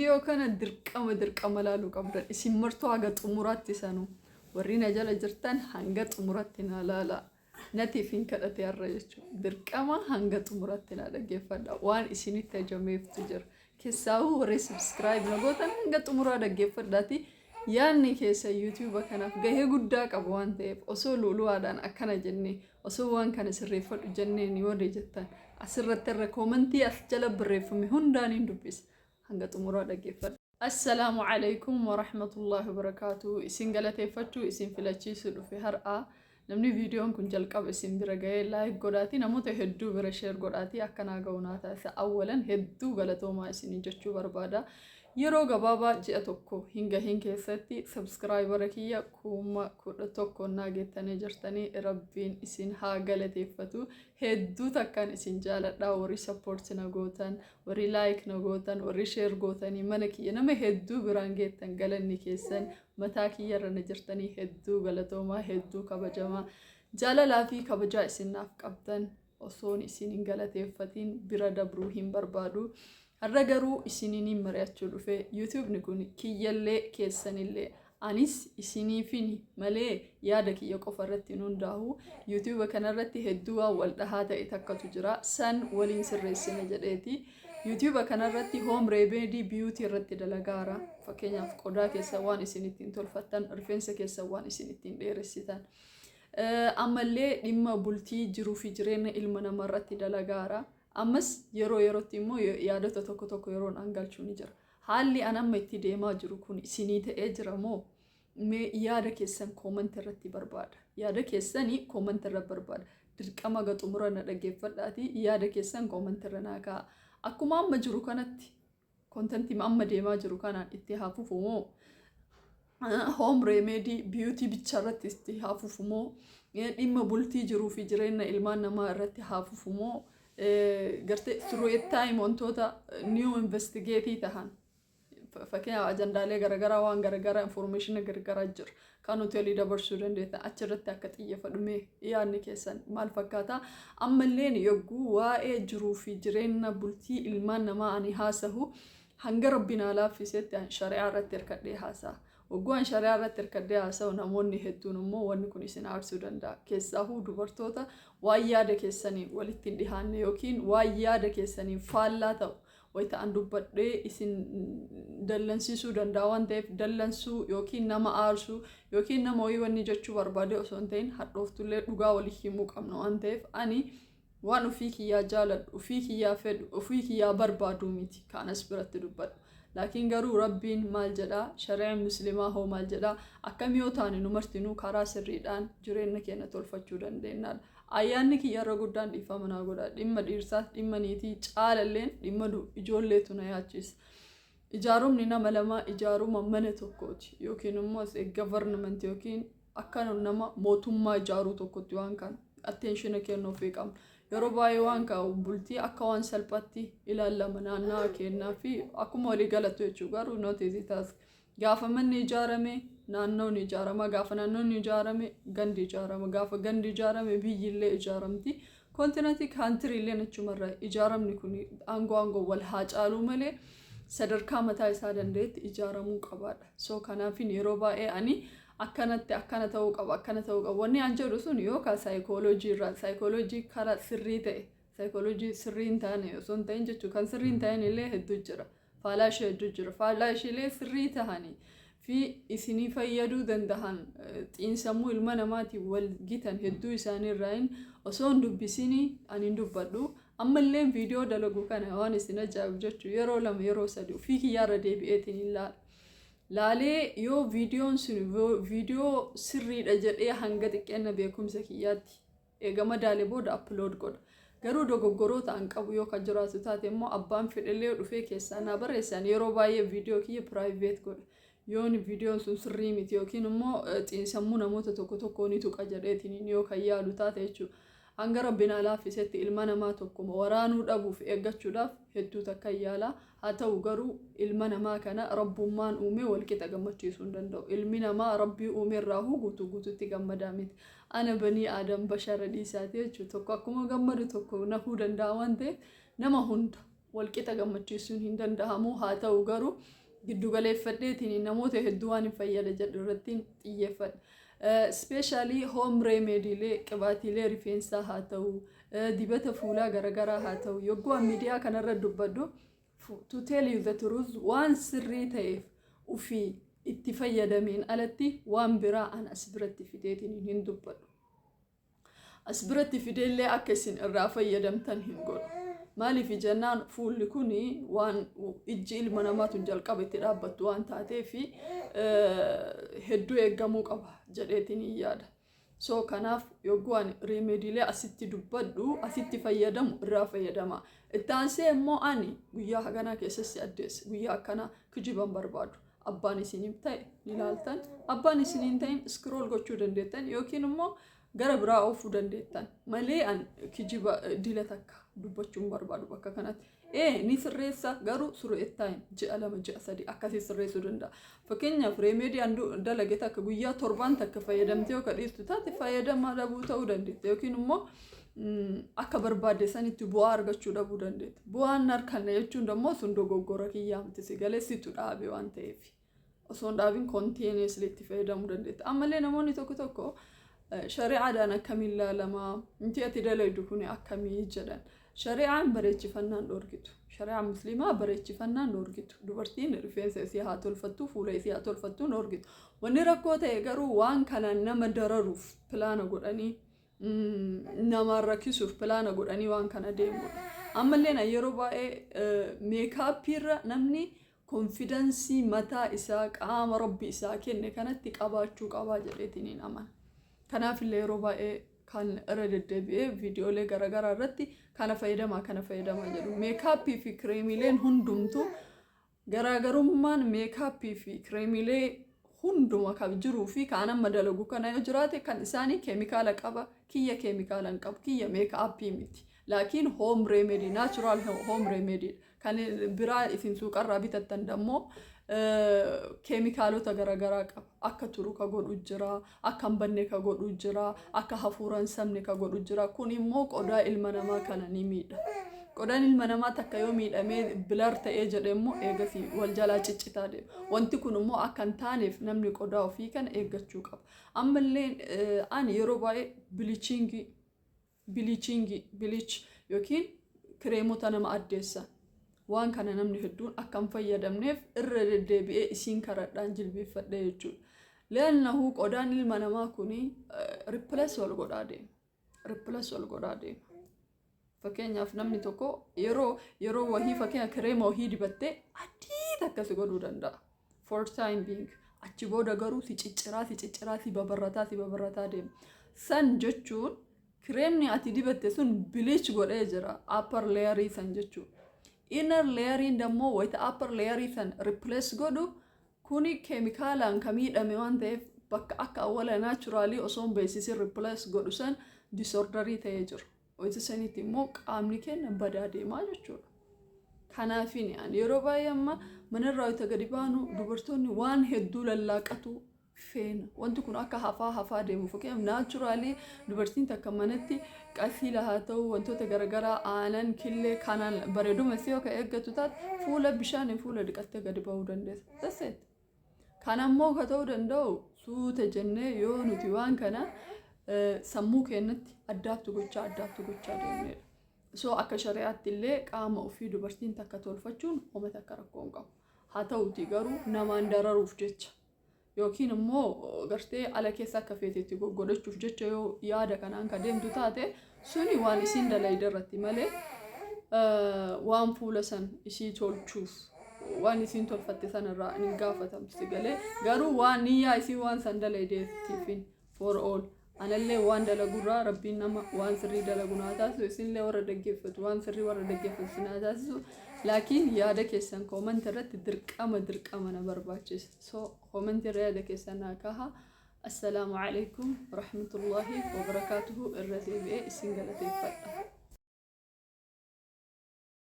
فيديو كان درقم لالو قبل اسم مرتو هاقت أمورات سانو ورينا جالا جرتان هنقت أموراتنا لا نتي فين كدتي الرجل درقم هنقت أموراتنا دقيفة وان اسيني تجميف تجر كساو وري سبسكرايب نقوتن هنقت أمورات دقيفة داتي yaanni keessa YouTube kanaaf gahee guddaa qabu waan ta'eef osoo luluudhaan akkana jennee osoo waan kana sirreeffadhu jennee ni wada jettan asirratti irra koomentii as jala barreeffame hundaan hin dubbisa hanga xumuraa dhaggeeffadhu. Assalaamu alaykum wa rahmatullahi wa barakatuh. Isin galateeffachuu isin filachiisu dhufe har'a namni viidiyoon kun jalqaba isin bira gahee laayik godhaati namoota hedduu bira sheer godhaati akkanaa ga'uunaa taasisa awwalan hedduu galatoomaa isin jechuu barbaada. yeroo gabaabaa ji'a tokko hinga keessatti subscriber kiyya kuma kudha tokko naagettanii jirtanii rabbiin isin haa galateeffatu hedduu takkaan isin jaaladha warri support na gootan warri like na gootan warri share gootanii mana kiyya nama hedduu biraan geettan galanni keessan mataa kiyya irra na jirtanii hedduu galatoomaa hedduu kabajamaa jaalalaa fi kabajaa isinaaf qabdan osoon isin hin galateeffatiin bira dabruu hin barbaadu. Haragaru isinini mari'achuu dhufe YouTube ni kun kiyyallee keessanillee anis isinifini malee yaada kiyya qofa irratti hundaahu YouTube kanarratti hedduu wal dhahaa ta'e takkatu jira san waliin sirreessina jedheeti YouTube kanarratti home remedy beauty irratti dalagaara fakkeenyaaf qodaa keessa waan isin ittiin tolfattan rifeensa keessa waan isin ittiin dheeressitan ammallee dhimma bultii jiruu fi jireenya ilma namaa irratti dalagaara. Ammas yerootti immoo yaadota tokko yeroon angalchuu ni jira. Haalli anamma itti deemaa jiru kun isinii ta'ee jira moo mee yaada keessan comment irratti barbaada. Yaada keessanii comment irratti barbaada. Dirqama gaxumura na dhaggeeffadhaati yaada keessan comment irra naa kaa'a. Akkuma amma jiru kanatti content amma deemaa jiru kanaan itti haafufu moo home remedy beauty bicha irratti itti haafufu moo dhimma bultii jiruu fi jireenya ilmaan namaa irratti haafufu moo garte through time wantoota new investigate tahan fakkiin ajandaalee garagaraa waan garagaraa information garagaraa jira kan hoteelii dabarsuu dandeetta achirratti akka xiyyeeffadhume yaadni keessan maal fakkaata ammalleen yogguu waa'ee jiruu fi jireenya bultii ilmaan namaa ani haasahu hanga rabbina laaffisetti shari'aa irratti hirkadhee haasaa Oguan shari'aa irratti hirkadhee haasa'u namoonni hedduun immoo wanni kun isin aarsuu danda'a. Keessaahuu dubartoota waan yaada keessanii walitti dhihaanne yookiin waan yaada keessanii faallaa ta'u wayita'an dubbadhee isin dallansiisuu danda'a waan ta'eef dallansuu yookiin nama aarsuu yookiin nama wayii wanni jechuu barbaade osoo hin ta'in hadhooftullee dhugaa walii himuu qabna waan ta'eef ani waan ofii kiyyaa jaaladhu ofii kiyyaa fedhu ofii kiyyaa barbaadu miti kaanas biratti dubbadhu. Laakiin garuu rabbiin maal jedhaa shari'aan muslimaa hoo maal jedhaa akkam yoo taane nu martinuu karaa sirriidhaan jireenya keenya tolfachuu dandeenyaadha. Ayyaanni kiyyarra guddaan dhiifama naa godha dhimma dhiirsaas dhimma niitii caalalleen dhimma ijoolleetu na yaachisa. Ijaarumni nama lamaa ijaaruma mana tokkooti yookiin immoo government yookiin akka nama mootummaa ijaaruu tokkotti waan kana attention kennuufii qabna. yeroo baay'ee waan kaa'u bultii akka waan salphatti ilaalama naannaa kennaa fi akkuma walii galatu jechuudha garuu nooti taas gaafa manni ijaarame naannoon ijaarama gaafa naannoon ijaarame gandi ijaarama gaafa gandi ijaarame biyyillee ijaaramti kontinentii kaantiriillee achumarra ijaaramni kun aangoo wal haa caaluu malee sadarkaa mataa isaa dandeetti ijaaramuu qabaadha so kanaafin yeroo baay'ee ani akkana ta'uu qaba wanni an jedhu sun yookaan psychology karaa sirrii ta'e psychology sirriin taane osoo hin ta'in jechuun kan sirriin ta'in illee hedduu jira faalaashii hedduu jira faalaashiilee sirrii tahanii fi isinii fayyaduu danda'an xiinsammuu ilma namaatiin wal gitan hedduu isaanii irraan osoo hin dubbisinii ani hin dubbadhu ammallee viidiyoo dalagu kana waan isin ajaa'ibu jechuun yeroo lama yeroo sadii ofii kiyyaarra deebi'eetiin ilaala. Laalee yoo viidiyoon sun viidiyoo sirriidha jedhee hanga xiqqeenna beekumsa kiyyaatti eegama daalee booda upload godha. Garuu dogoggoroota an qabu yoo kan jiraatu taate immoo abbaan fedhallee dhufee keessaa na barreessan yeroo baay'ee viidiyoo kiyya private godha. Yoon viidiyoon sun sirrii miti yookiin immoo xiinsammuu namoota tokko ni tuqa jedheetiin yoo kan yaadu taate jechuudha. Hanga rabbina laaffisetti ilma namaa tokkuma waraanuu dhabuuf eeggachuudhaaf hedduu takka yaala haa ta'u garuu ilma namaa kana rabbummaan uume walqixa gammachiisuu hin danda'u ilmi namaa rabbii uume irraa guutuutti gammadaa miti ana banii aadam bashara dhiisaati jechuudha tokko akkuma gammadu tokko nafuu danda'a waan ta'eef nama hunda walqixa gammachiisuun hin danda'amu haa ta'u garuu giddu galeeffadheetiin namoota hedduu waan hin fayyada jedhu irratti xiyyeeffadha. Especially home remedy qabaatilee rifeensaa haa ta'u dibata fuulaa garagaraa haa ta'u yogguu miidiyaa kanarra dubbadhu to tell you the truth waan sirrii ta'eef ufii itti fayyadameen alatti waan biraa an as biratti fideetiin hin dubbadhu. As biratti fideellee akka isin irraa fayyadamtan hin godhu. Maaliif jennaan fuulli kuni waan ijji ilma namaatu jalqaba itti dhaabbattu waan taateef hedduu eeggamuu qaba jedheetiin yaada. So kanaaf yogguu ani remediilee asitti dubbadhu asitti fayyadamu irraa fayyadama. Ittaansee immoo ani guyyaa haganaa keessatti addeessa guyyaa akkana kijiban barbaadu. Abbaan isiniif ta'e ilaaltan abbaan isiniin ta'in scroll gochuu dandeettan yookiin immoo gara biraa oofuu dandeettan malee an kijiba dila takka dubbachuun barbaadu bakka kanatti. Ni sirreessa garuu sureettaan ji'a 2 ji'a 3 akkasii sirreessuu danda'a. Fakkeenyaaf remedii dalage takka guyyaa 7 takka fayyadamtee yoo kadhiistu taate fayyadamaa dhabuu ta'uu dandeetta yookiin immoo akka barbaadde sanitti bu'aa argachuu dhabuu dandeetta. Bu'aan harkanna jechuun immoo sun dogoggora kiyyaa miti si galeessitu dhaabe waan ta'eef osoo dhaabin continuously itti fayyadamuu dandeetta. Ammallee namoonni tokko shari'aadhaan akkamiin ilaalamaa inti ati dalaydu kun akkamii jedhan. Shari'aan bareechifannaan dhoorgitu. Shari'aan musliimaa bareechifannaan dhoorgitu. Dubartiin rifeensa isii haa tolfattu, fuula isii haa tolfattu dhoorgitu. Wanni rakkoo ta'e garuu waan kanaan nama dararuuf pilaana godhanii nama rakkisuuf pilaana godhanii waan kana deemudha. Ammallee yeroo baay'ee meekaappiirra namni konfiidensii mataa isaa qaama rabbi isaa kenne kanatti qabaachuu qabaa jedheetiin amana. Kanaaf illee yeroo baay'ee kan irra deddeebi'ee viidiyoolee garagaraa irratti kana fayyadamaa jedhu. Meekaappii fi kireemiileen hundumtu garaagarummaan meekaappii fi kireemiilee hunduma kan jiruu fi kan amma dalagu kana yoo jiraate kan isaanii keemikaala qaba kiyya keemikaala hin qabu kiyya meekaappii miti. Laakiin home remedy natural home remedy kan biraa isin suuqarraa bitattan dammoo keemikaalota garagaraa qaba. Akka turu ka godhu jira, akka hin banne ka godhu jira, akka hafuuran sabne ka godhu jira. Kun immoo qodaa ilma namaa kana ni miidha. Qodaan ilma namaa takka yoo miidhamee bilar ta'ee jedhe immoo eegasii wal jalaa ciccitaa deema. Wanti kun immoo akka hin taaneef namni qodaa ofii kana eeggachuu qaba. Ammallee ani yeroo baay'ee biliich yookiin kireemota nama addeessan. Waan kana namni hedduun akka hin fayyadamneef irra deddeebi'ee isiin karadhaan jilbeeffadhe jechuudha. Leennahu qodaan ilma namaa kuni replace wal godhaa deema. Fakkeenyaaf namni tokko yeroo wahii fakkeenya kireema wahii dibattee adii takkas godhuu danda'a. For time being achi booda garuu si cicciraa si babarrataa deema. San jechuun kireemni ati dibatte sun bleach godhee jira upper layerii san jechuudha. Inner layering dammoo wayita upper layerii san replace godhu kuni keemikaalaan ka miidhame waan ta'eef bakka akka awwala naturally osoo hin beeksisin replace godhu san disorderii ta'ee jira. Wayita sanitti immoo qaamni keenya badaa deemaa jechuudha. Kanaafin yeroo baay'ee amma manarraa wayita gadi baanu dubartoonni waan hedduu lallaaqatu feena. Wanti kun akka hafaa deemu fakkeenyaaf naturally dubartiin takka manatti qasiila haa ta'u wantoota garagaraa aanan killee kanaan bareeduma si yoo ka eeggatu taate fuula bishaan fuula dhiqattee gadi ba'uu dandeessa. That's it. Kan ammoo ka ta'uu danda'u suuta jennee yoo nuti waan kana sammuu keenyatti addaattu gochaa deemnedha. So akka shari'aatti illee qaama ofii dubartiin takka tolfachuun homata akka rakkoo hin qabu. Haa ta'uti garuu namaan dararuuf jecha. Yookiin immoo gartee ala keessa akka feetetti godhachuuf jecha yoo yaada kanaan ka deemtu taate suni waan isiin dalayde irratti malee waan fuula san isii tolchuuf waan isiin tolfatte sanarraa hin gaafatamti galee garuu waan niyyaa isii waan san dalaydeetiifin for all anallee waan dalagurraa rabbiin nama waan sirrii dalagunaa taasisu isinillee warra dhaggeeffatu waan sirrii warra dhaggeeffatu sinaa taasisu. Laakiin yaada keessan koomantii irratti dirqama na barbaachisa. So koomantii irra yaada keessan naa kaha. Assalaamu alaikum wa rahmatullahi wa barakaatuhu irra deebi'ee isin galateeffadha.